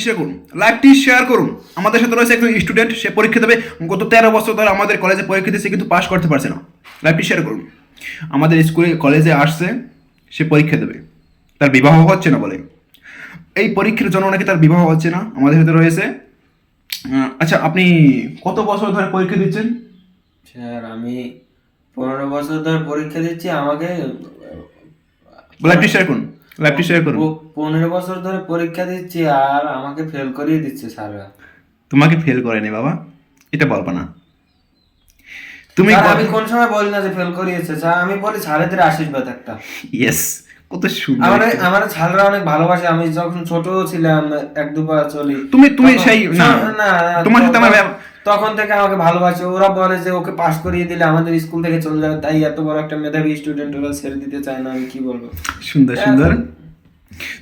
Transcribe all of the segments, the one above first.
Share করুন। আমাদের সাথে রয়েছে একজন স্টুডেন্ট, সে পরীক্ষা দেবে। গত 13 বছর ধরে আমাদের কলেজে পরীক্ষা দিচ্ছে, কিন্তু পাশ করতে পারছে না। লাইভটি শেয়ার করুন। আমাদের স্কুলে কলেজে আসছে, সে পরীক্ষা দেবে, তার বিবাহ হচ্ছে না বলে। এই পরীক্ষার জন্য নাকি তার বিবাহ হচ্ছে না। আমাদের সাথে রয়েছে। আচ্ছা, আপনি কত বছর ধরে পরীক্ষা দিচ্ছেন? স্যার আমি 15 বছর ধরে পরীক্ষা দিচ্ছি। আমাকে লাইভটি শেয়ার করুন। 15 বছর ধরে পরীক্ষা দিচ্ছি আর আমাকে ফেল করিয়ে দিচ্ছে স্যাররা। তোমাকে ফেল করেনি বাবা, এটা বলবা না তুমি। স্যার আমি কোন সময় বলি না যে ফেল করিয়েছে স্যার, আমি বলি স্যারেদের আশীর্বাদ একটা। ইয়েস, কত সুন্দর। আমার স্যাররা অনেক ভালোবাসে। আমি যখন ছোট ছিলাম, 1-2 বার চলি, তুমি তখন- সেই না, না তোমার সাথে আমার তখন থেকে আমাকে ভালোবাসে। ওরা বলে যে ওকে পাশ করিয়ে দিলে আমাদের স্কুল থেকে চলে যাবে, তাই এত বড় একটা মেধাবী স্টুডেন্ট ওরা ছেড়ে দিতে চায় না। আমি কি বলবো। সুন্দর।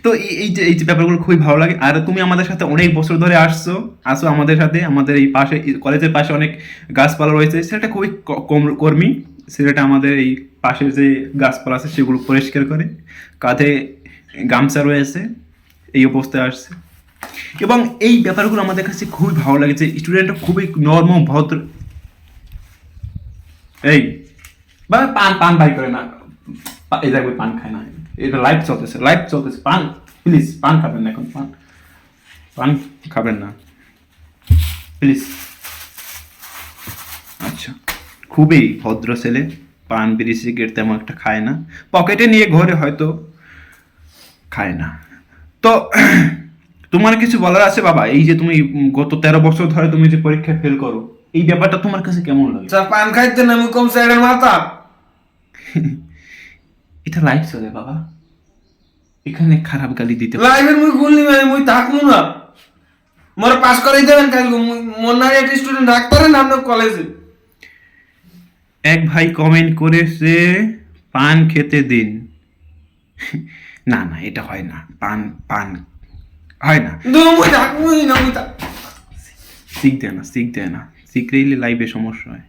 তো এই যে ব্যাপারগুলো খুবই ভালো লাগে। আর তুমি আমাদের সাথে অনেক বছর ধরে আসো আমাদের সাথে। আমাদের এই পাশে কলেজের পাশে অনেক গাছপালা রয়েছে। সেটা খুবই কম কর্মী। সেটা আমাদের এই পাশের যে গাছপালা আছে সেগুলো পরিষ্কার করে, কাঁধে গামছা রয়েছে, এই অবস্থায় আসছে। এবং এই ব্যাপারগুলো আমাদের কাছে খুবই ভালো লাগে যে স্টুডেন্টরা খুবই নর্ম ভদ্র। এই পান বাই করে না, এই দেখবে পান খায় না। এটা লাইভ চলতেছে। পান প্লিজ, পান খাবেন না এখন। পান খাবেন না প্লিজ। আচ্ছা, খুবই ভদ্র ছেলে। পান বিড়ি সিগারেট তেমন একটা খায় না, পকেটে নিয়ে ঘরে হয়তো খায় না। তো তোমার কিছু বলার আছে বাবা? এই যে তুমি গত 13 বছর ধরে তুমি যে পরীক্ষায় ফেল করো, এই ব্যাপারটা তোমার কাছে কেমন লাগে? স্যার পান খাইতে না আমি কম স্যারের মাথা। এটা লাইভ চলে বাবা, এখানে খারাপ গালি দিতে লাইভের মুই গুলনি মানে মুই থাকমু না। মোর পাস করাই দেবেন কালকে। মোর নারী একটা স্টুডেন্ট ডাক্তারের নাম কলেজে। এক ভাই কমেন্ট করেছে পান খেতে দিন। না না, এটা হয় না। পান পান হয় না। মুই থাকমুই না, মুই থাক। শিখ দেয় না। শিখলে লাইভে সমস্যা হয়।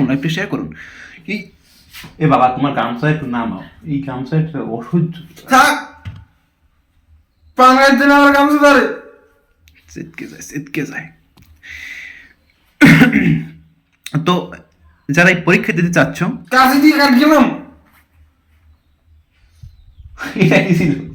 লাইভটা শেয়ার করুন। এই এ বাবা, তোমার গামছা একটু নামাও। এই গামছা একটা অসহ্য। থাক। পান খাইতে না আমার গামছা ধরে। সিটকে যায়। তো যারা এই পরীক্ষা দিতে চাচ্ছ, কাছে দিয়ে কাট গেলাম। এটা কি ছিল?